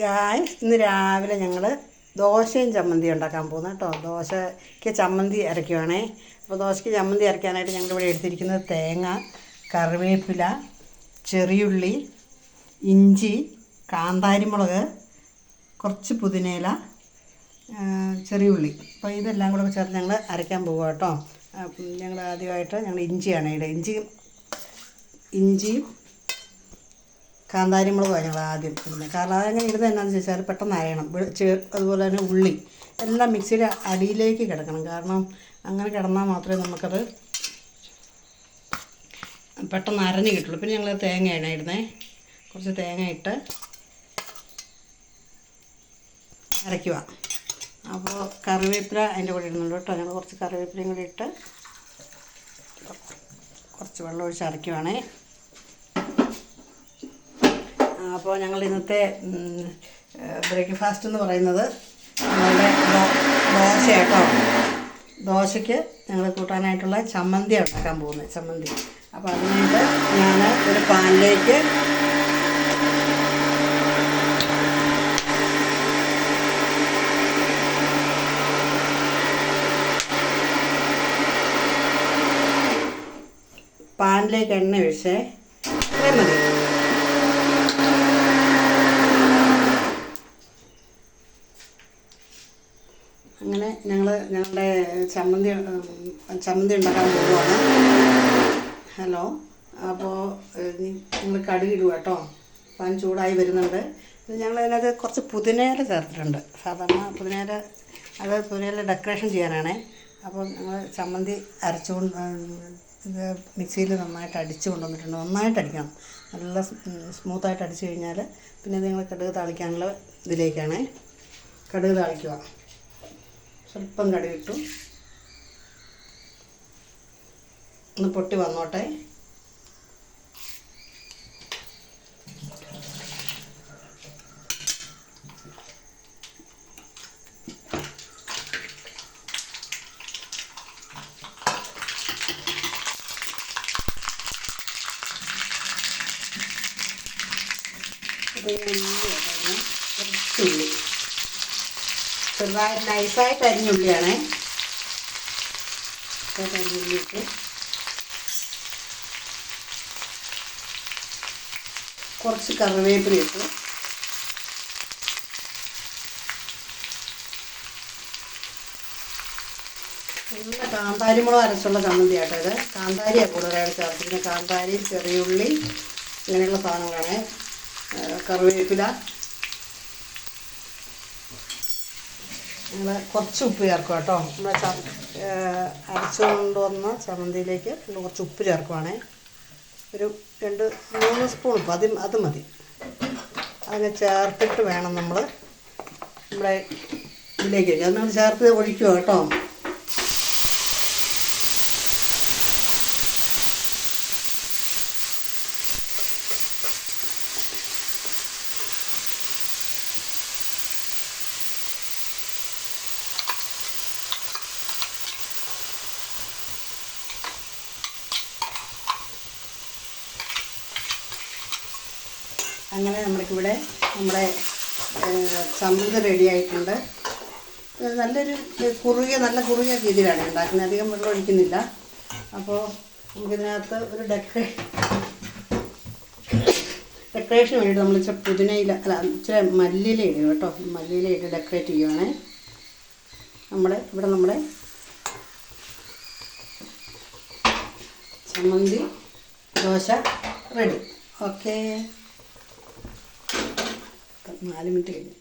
Guys, ഇന്ന് രാവിലെ ഞങ്ങൾ ദോശയും ചമ്മന്തി ഉണ്ടാക്കാൻ പോകുന്നു കേട്ടോ. ദോശയ്ക്ക് ചമ്മന്തി അരയ്ക്കുവാണേ. അപ്പോൾ ദോശയ്ക്ക് ചമ്മന്തി അരയ്ക്കാനായിട്ട് ഞങ്ങളിവിടെ എടുത്തിരിക്കുന്നത് തേങ്ങ, കറിവേപ്പില, ചെറിയുള്ളി, ഇഞ്ചി, കാന്താരിമുളക്, കുറച്ച് പുതിനയില, ചെറിയുള്ളി. അപ്പോൾ ഇതെല്ലാം കൂടെ ചേർത്ത് ഞങ്ങൾ അരയ്ക്കാൻ പോകുക കേട്ടോ. ഞങ്ങൾ ആദ്യമായിട്ട് ഇഞ്ചിയാണ് ഇവിടെ. ഇഞ്ചിയും കാന്താരിമുളകുമാണ് ഞങ്ങൾ ആദ്യം ഇടുന്നത്. കാരണം അതങ്ങനെ ഇടുന്നത് എന്നാന്ന് ചോദിച്ചാൽ പെട്ടെന്ന് അരയണം. അതുപോലെ തന്നെ ഉള്ളി എല്ലാം മിക്സിയുടെ അടിയിലേക്ക് കിടക്കണം. കാരണം അങ്ങനെ കിടന്നാൽ മാത്രമേ നമുക്കത് പെട്ടെന്ന് അരഞ്ഞ് കിട്ടുള്ളൂ. പിന്നെ ഞങ്ങൾ തേങ്ങയാണ് ഇടുന്നത്. കുറച്ച് തേങ്ങ ഇട്ട് അരയ്ക്കുക. അപ്പോൾ കറിവേപ്പില അതിൻ്റെ കൂടെ ഇടുന്നുണ്ട് കേട്ടോ. ഞങ്ങൾ കുറച്ച് കറിവേപ്പിലയും കൂടി ഇട്ട് കുറച്ച് വെള്ളം ഒഴിച്ച് അരയ്ക്കുവാണേ. അപ്പോൾ ഞങ്ങൾ ഇന്നത്തെ ബ്രേക്ക്ഫാസ്റ്റ് എന്ന് പറയുന്നത് ഞങ്ങളുടെ ദോശ കേട്ടോ. ദോശയ്ക്ക് ഞങ്ങൾ കൂട്ടാനായിട്ടുള്ള ചമ്മന്തി ഉണ്ടാക്കാൻ പോകുന്നത്. ചമ്മന്തി. അപ്പോൾ അതിനായിട്ട് ഞാൻ ഒരു പാനിലേക്ക് എണ്ണ ഒഴിച്ചേ മതി. അങ്ങനെ ഞങ്ങളുടെ ചമ്മന്തി ഉണ്ടാക്കാൻ പോവുകയാണ്. ഹലോ. അപ്പോൾ നിങ്ങൾ കടുകിടുക കേട്ടോ. പാൻ ചൂടായി വരുന്നുണ്ട്. ഞങ്ങൾ അതിനകത്ത് കുറച്ച് പുതിനയില ചേർത്തിട്ടുണ്ട്. സാധാരണ പുതിനയില ഡെക്കറേഷൻ ചെയ്യാനാണ്. അപ്പോൾ ഞങ്ങൾ ചമ്മന്തി ഇത് മിക്സിയിൽ നന്നായിട്ട് അടിച്ച് കൊണ്ടുവന്നിട്ടുണ്ട്. നന്നായിട്ട് അടിക്കണം. നല്ല സ്മൂത്തായിട്ട് അടിച്ചു കഴിഞ്ഞാൽ പിന്നെ നിങ്ങൾ കടുക് താളിക്കാനുള്ള ഇതിലേക്കാണ്. കടുക് താളിക്കുക. സ്വല്പം കടുകിട്ടു. ഒന്ന് പൊട്ടി വന്നോട്ടെ. കുറച്ചുള്ളി ചെറുതായിട്ട് നൈസായിട്ട് അരിഞ്ഞുള്ളിയാണേ. അരിഞ്ഞുള്ളിയിട്ട് കുറച്ച് കറിവേപ്പില ഇട്ടു. നല്ല കാന്താരിമുളക് അരച്ചുള്ള ചമ്മന്തി ആട്ടോ ഇത്. കാന്താരിയാണ് കൂടുതലായിട്ട് ചേർത്തിരിക്കുന്നത്. കാന്താരി, ചെറിയുള്ളി ഇങ്ങനെയുള്ള സാധനങ്ങളാണ്. കറിവേപ്പില. ഞങ്ങൾ കുറച്ച് ഉപ്പ് ചേർക്കുക കേട്ടോ. നമ്മൾ അരച്ചു കൊണ്ടുവന്ന ചമ്മന്തിയിലേക്ക് കുറച്ച് ഉപ്പ് ചേർക്കുവാണേ. ഒരു 2-3 സ്പൂൺ ഉപ്പ് അത് മതി. അതിനെ ചേർത്തിട്ട് വേണം നമ്മുടെ ഇതിലേക്ക്. അത് നമ്മൾ ചേർത്ത് ഒഴിക്കുക കേട്ടോ. അങ്ങനെ നമ്മുടെ ചമ്മന്തി റെഡി ആയിട്ടുണ്ട്. നല്ല കുറുകിയ രീതിയിലാണ് ഉണ്ടാക്കുന്നത്. അധികം വെള്ളം ഒഴിക്കുന്നില്ല. അപ്പോൾ നമുക്കിതിനകത്ത് ഒരു ഡെക്കറേഷന് വേണ്ടിയിട്ട് നമ്മൾ ഇച്ചിരി പുതിനയില ഇച്ചിരി മല്ലിയില ഇടുക കേട്ടോ. മല്ലിയില ഇട്ട് ഡെക്കറേറ്റ് ചെയ്യുവാണേ. നമ്മുടെ ചമ്മന്തി ദോശ റെഡി. ഓക്കേ. 4 മിനിറ്റ് കഴിഞ്ഞു.